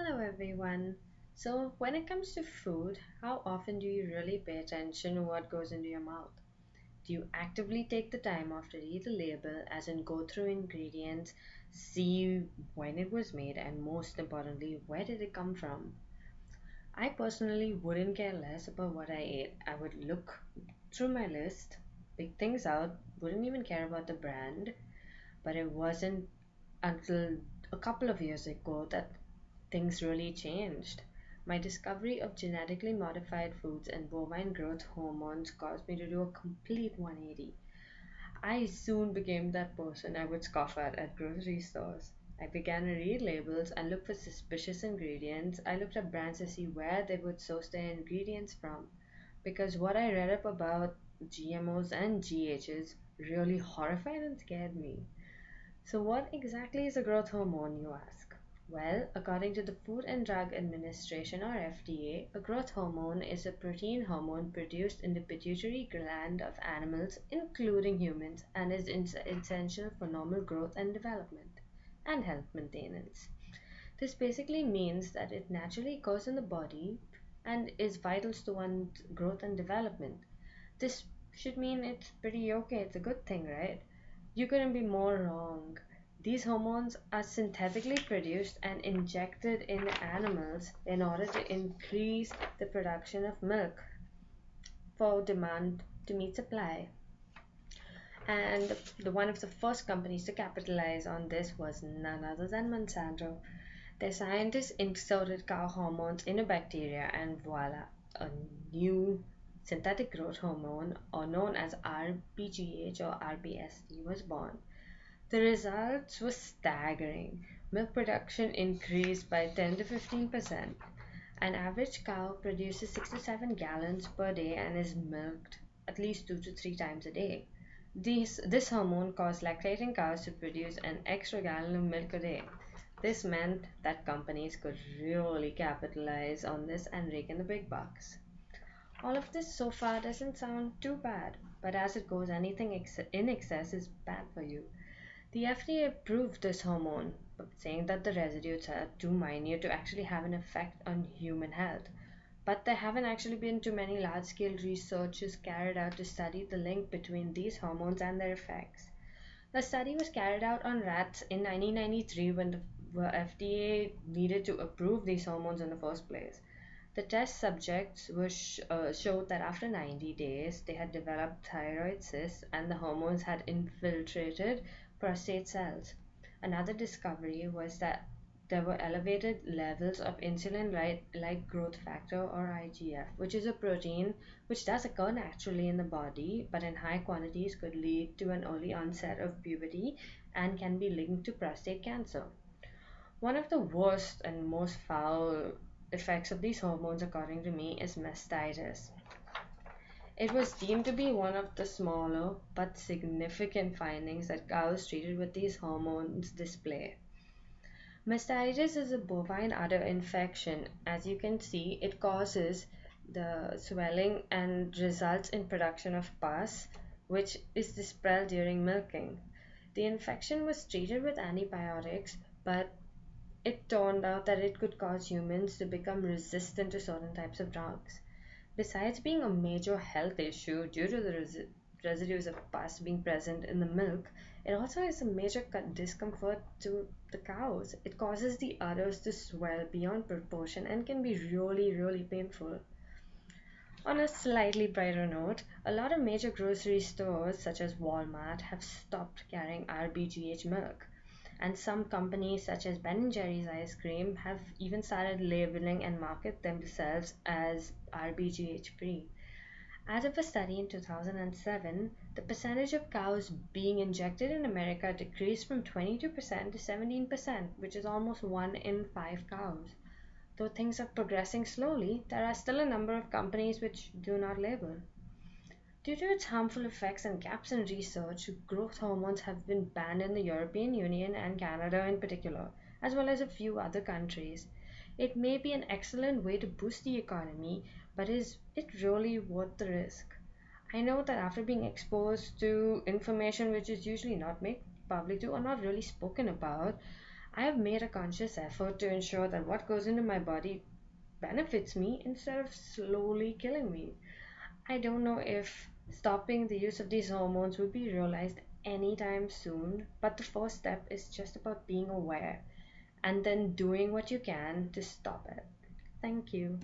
Hello everyone. So, when it comes to food, how often do you really pay attention to what goes into your mouth? Do you actively take the time off to read the label, as in go through ingredients, see when it was made, and most importantly, where did it come from? I personally wouldn't care less about what I ate. I would look through my list, pick things out, wouldn't even care about the brand, but it wasn't until a couple of years ago that things really changed. My discovery of genetically modified foods and bovine growth hormones caused me to do a complete 180. I soon became that person I would scoff at grocery stores. I began to read labels and look for suspicious ingredients. I looked at brands to see where they would source their ingredients from. Because what I read up about GMOs and GHs really horrified and scared me. So, what exactly is a growth hormone, you ask? Well, according to the Food and Drug Administration or FDA, a growth hormone is a protein hormone produced in the pituitary gland of animals, including humans, and is essential for normal growth and development and health maintenance. This basically means that it naturally occurs in the body and is vital to one's growth and development. This should mean it's pretty okay, it's a good thing, right? You couldn't be more wrong. These hormones are synthetically produced and injected in animals in order to increase the production of milk for demand to meet supply. And the one of the first companies to capitalize on this was none other than Monsanto. Their scientists inserted cow hormones in a bacteria, and voila, a new synthetic growth hormone, or known as RBGH or RBST, was born. The results were staggering. Milk production increased by 10 to 15%. An average cow produces 6 to 7 gallons per day and is milked at least 2 to 3 times a day. This hormone caused lactating cows to produce an extra gallon of milk a day. This meant that companies could really capitalize on this and rake in the big bucks. All of this so far doesn't sound too bad, but as it goes, anything in excess is bad for you. The FDA approved this hormone, saying that the residues are too minute to actually have an effect on human health. But there haven't actually been too many large scale researches carried out to study the link between these hormones and their effects. The study was carried out on rats in 1993 when the FDA needed to approve these hormones in the first place. The test subjects showed that after 90 days, they had developed thyroid cysts and the hormones had infiltrated prostate cells. Another discovery was that there were elevated levels of insulin like growth factor or IGF, which is a protein which does occur naturally in the body but in high quantities could lead to an early onset of puberty and can be linked to prostate cancer. One of the worst and most foul effects of these hormones, according to me, is mastitis. It was deemed to be one of the smaller but significant findings that cows treated with these hormones display. Mastitis is a bovine udder infection. As you can see, it causes the swelling and results in production of pus, which is dispelled during milking. The infection was treated with antibiotics, but it turned out that it could cause humans to become resistant to certain types of drugs. Besides being a major health issue due to the residues of pus being present in the milk, it also is a major discomfort to the cows. It causes the udders to swell beyond proportion and can be really, really painful. On a slightly brighter note, a lot of major grocery stores, such as Walmart, have stopped carrying RBGH milk. And some companies, such as Ben& Jerry's ice cream, have even started labeling and market themselves as RBGH free. As of a study in 2007, the percentage of cows being injected in America decreased from 22% to 17%, which is almost 1 in 5 cows. Though things are progressing slowly, there are still a number of companies which do not label. Due to its harmful effects and gaps in research, growth hormones have been banned in the European Union and Canada in particular, as well as a few other countries. It may be an excellent way to boost the economy, but is it really worth the risk? I know that after being exposed to information which is usually not made public to or not really spoken about, I have made a conscious effort to ensure that what goes into my body benefits me instead of slowly killing me. I don't know if stopping the use of these hormones will be realized anytime soon, but the first step is just about being aware and then doing what you can to stop it. Thank you.